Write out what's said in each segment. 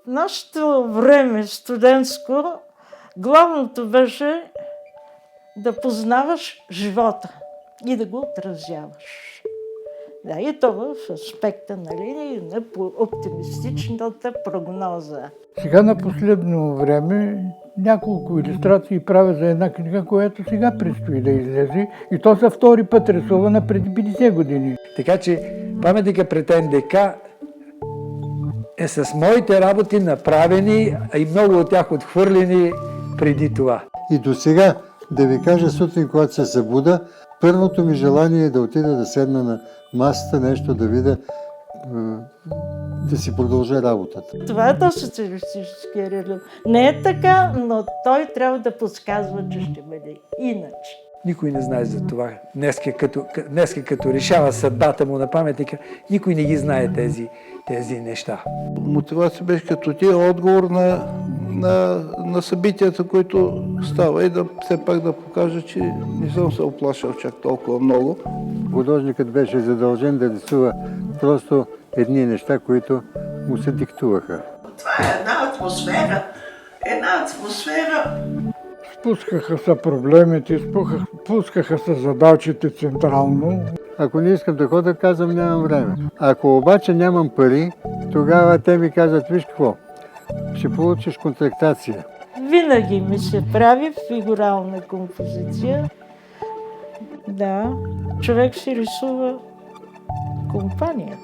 В нашето време, студентско, главното беше да познаваш живота и да го отразяваш. Да, и то в аспекта, нали, на оптимистичната прогноза. Сега на последно време няколко илюстрации правя за една книга, която сега предстои да излезе. И то за втори път рисувана преди 50 години. Така че паметника пред НДК е с моите работи направени, а и много от тях отхвърлени преди това. И до сега, да ви кажа, сутрин, когато се събуда, първото ми желание е да отида да седна на масата, нещо да видя, да си продължа работата. Това е то социалистическия реализъм. Не е така, но той трябва да подсказва, че ще бъде иначе. Никой не знае за това. Днеска като решава съдбата му на паметника, никой не ги знае тези неща. Мотивация беше като тия отговор на събитията, които става и да все пак да покажа, че не съм се оплашал чак толкова много. Художникът беше задължен да рисува просто едни неща, които му се диктуваха. Това е една атмосфера. Спускаха се проблемите, спускаха се задачите централно. Ако не искам да ходя, казвам, нямам време. Ако обаче нямам пари, тогава те ми казват, виж какво, ще получиш контрактация. Винаги ми се прави фигурална композиция. Да, човек си рисува компания.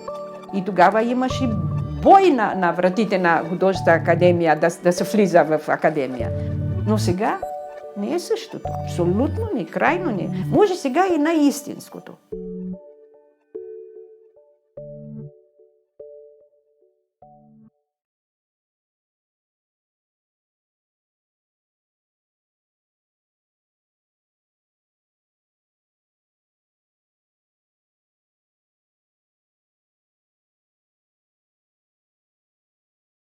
И тогава имаше бой на вратите на художествената академия, да се влиза в академия. Но сега не е същото. Абсолютно не, крайно не. Може сега и на истинското.